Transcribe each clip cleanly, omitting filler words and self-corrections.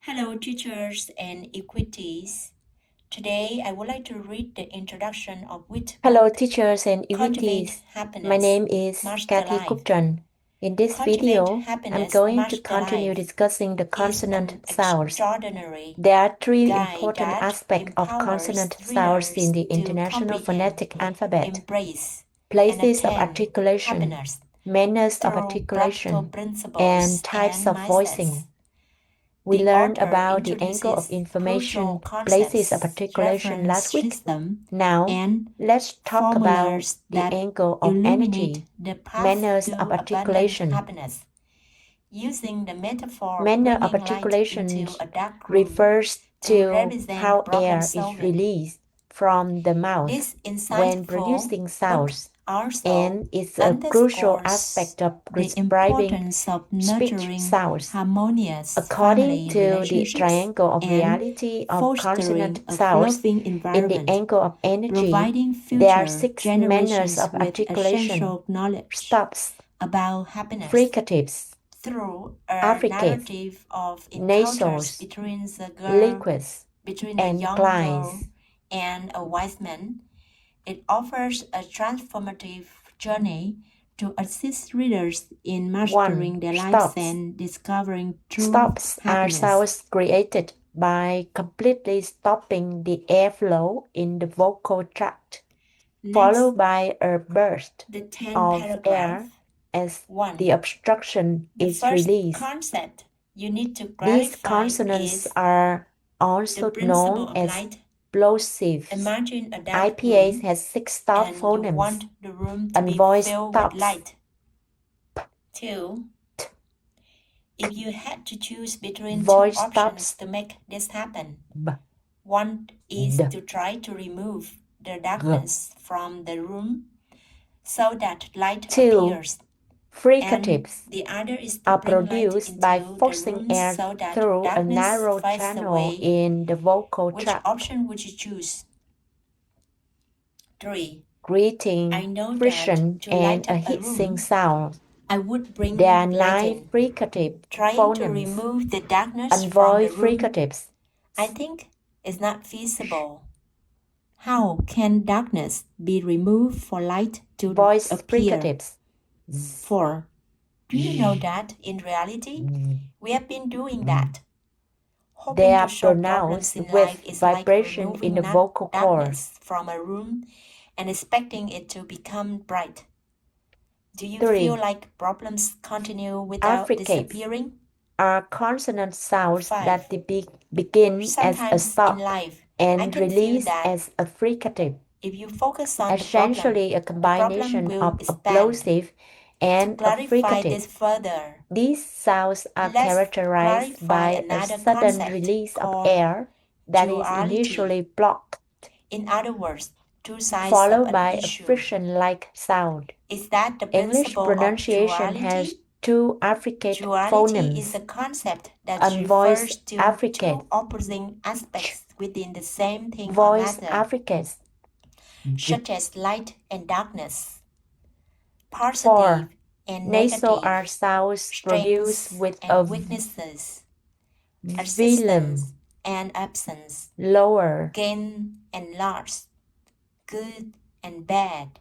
Hello, teachers and equities. Today, I would like to read the introduction of which Hello, book, teachers and Cultivate equities. Happiness, My name is March the Kathy Life. Kupchan. In this Cultivate video, I'm Happiness, going March to the continue Life discussing the is consonant an sounds. extraordinary There are three guide important that aspects of empowers consonant sounds in the readers to International comprehend, Phonetic Alphabet. embrace, and Places of attain articulation, happiness manners of through practical articulation, principles and types and of voicing. mindsets. We The learned author about the angle of introduces information, crucial places of concepts, articulation reference last week. system, Now, and let's talk about formulas the that angle of illuminate energy, the path manners to of abundant articulation. happiness. Using the metaphor of Manner of bringing light articulation into a dark room refers to to represent how problem air is solving. released from the mouth This when insightful producing book sounds, also and is a crucial aspect of the describing importance of speech nurturing sounds. harmonious According family to the relationships triangle of and reality of fostering consonant a sounds loving in the environment, angle of energy, providing there are future 6 manners generations of with articulation: essential knowledge stops, about happiness fricatives, through a affricates, narrative of encounters nasals, between the liquids, between a and young girl clines. and a wise man. It offers a transformative journey to assist readers in mastering 1. their lives Stops. and discovering true Stops are happiness. sounds created by completely stopping the airflow in the vocal tract, followed by a burst The 10th of paragraph. air as 1. the obstruction The is first released. concept you need to These clarify consonants is are the also principle known of as light. plosives. Imagine a dark IPAs room has 6 stop and you phonemes, want the room to and be voice filled with stops. light. 2. If you had to choose between Voice two options stops. to make this happen, B. one is D. to try to remove the darkness from the room so that light 2. appears, and Fricatives the other is to are bring light produced by into the forcing room air so that through a darkness narrow fades channel away. in the vocal Which tract. option would you choose? 3. I Greeting, know that friction, to and light a up a hissing room, sound. I would bring There are light 9 in. fricative Trying to phonemes, remove the darkness and from the voice room, fricatives. I think is not feasible. How can darkness be removed for light to Voice appear? fricatives. 4. Do you know that in reality, we have been doing that? Hoping They to are solve problems pronounced in life with is like vibration in removing the vocal cords. darkness from a room and expecting it to become bright. Do you 3. feel like problems continue without Affricates disappearing? are consonant sounds 5. that begin as a Sometimes in stop life, I and can feel release that as a fricative, if you focus on the essentially a problem combination will of a expand. plosive To and a clarify fricative. this further, These sounds are let's characterized clarify by a another sudden concept release of called air that is duality. initially blocked, In other words, two sides followed of by an a issue. friction-like sound. Is that the English principle of pronunciation has duality? 2 affricate Duality is a phonemes, concept that and voice refers to affricate. two opposing aspects within the same thing or Voice matter, affricates. such as light and darkness, 4. positive and Nasal negative, are sounds produced strengths with a and weaknesses, velum, assistance and absence, lower, gain and loss, good and bad.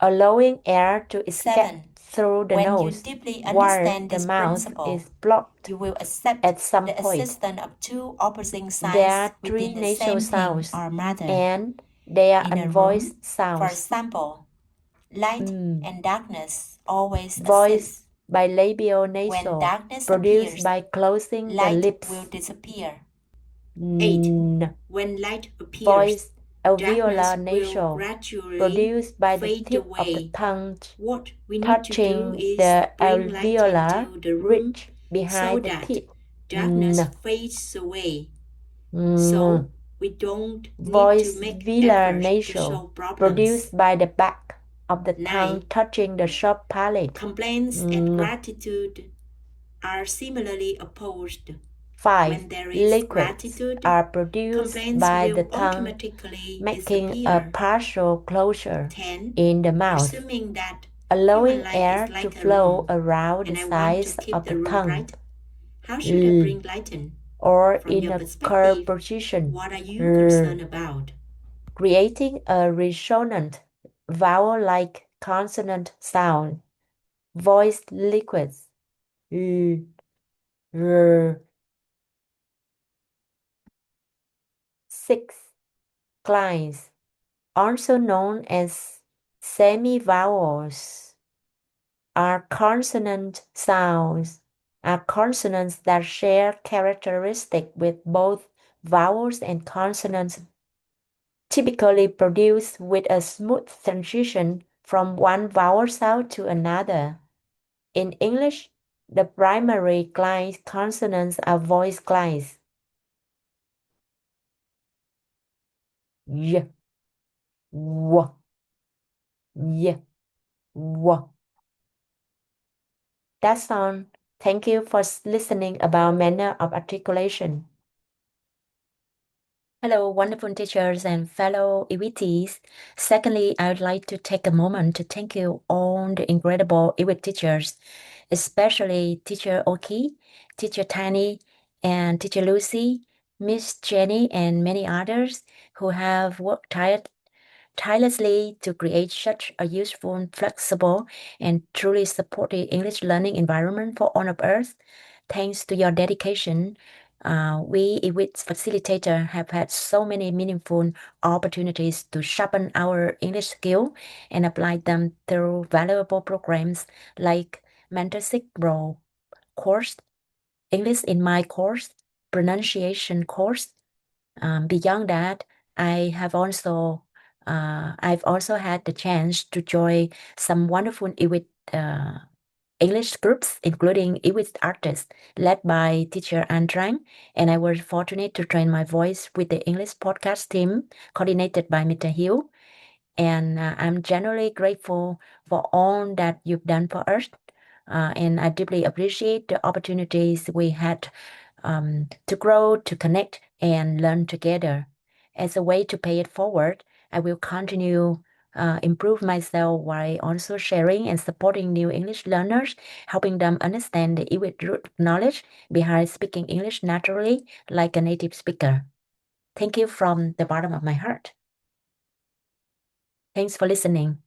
allowing air to escape 7. through the When you nose, deeply while understand the this mouth principle, is blocked you will accept at some the point. existence of two opposing There sides are 3 within the nasal same thing sounds, or matter. and they are In a unvoiced room, for sounds. example, light and darkness always Voice assist. bilabial When nasal, darkness produced appears, by closing the light lips. will disappear. 8. When light appears, Voice alveolar darkness will nasal, gradually produced by the fade tip of the away. tongue What we need to do touching is the bring light alveolar into the room ridge so behind the that teeth. darkness N. fades away. N. So we don't need Voice to make velar efforts to nasal, solve problems. produced by the back of the 9. tongue touching the sharp palate. Complaints and gratitude are similarly opposed. 5. When there is Liquids gratitude, are produced complaints by the will tongue, automatically making a disappear. partial closure 10. in the mouth, Assuming that allowing human life air is to like a flow room, around and the I want to sides keep of the the room tongue. bright, how should I bring light in? or From in your a curved perspective, position, what are you concerned about? creating a resonant vowel-like consonant sound. Voice liquids. R. 6. Clines, also known as semivowels, are consonant sounds, are consonants that share characteristics with both vowels and consonants, typically produced with a smooth transition from one vowel sound to another. In English, the primary cline consonants are voice clines. Y, w, y, w. That's all. Thank you for listening about manner of articulation. Hello, wonderful teachers and fellow EVTs. Secondly, I would like to take a moment to thank you all the incredible EVT teachers, especially Teacher Oki, Teacher Tani, and Teacher Lucy, Miss Jenny, and many others who have worked tirelessly to create such a useful, flexible, and truly supportive English learning environment for all of us. Thanks to your dedication, we EWIT facilitator have had so many meaningful opportunities to sharpen our English skill and apply them through valuable programs like Mentorship Pro course, English in My course, pronunciation course. Beyond that, I've also had the chance to join some wonderful EWIT English groups, including EWIT artists, led by teacher Andrang, and I was fortunate to train my voice with the English podcast team, coordinated by Mr. Hill. And I'm genuinely grateful for all that you've done for us. And I deeply appreciate the opportunities we had to grow, to connect, and learn together. As a way to pay it forward, I will continue improve myself while also sharing and supporting new English learners, helping them understand the root knowledge behind speaking English naturally like a native speaker. Thank you from the bottom of my heart. Thanks for listening.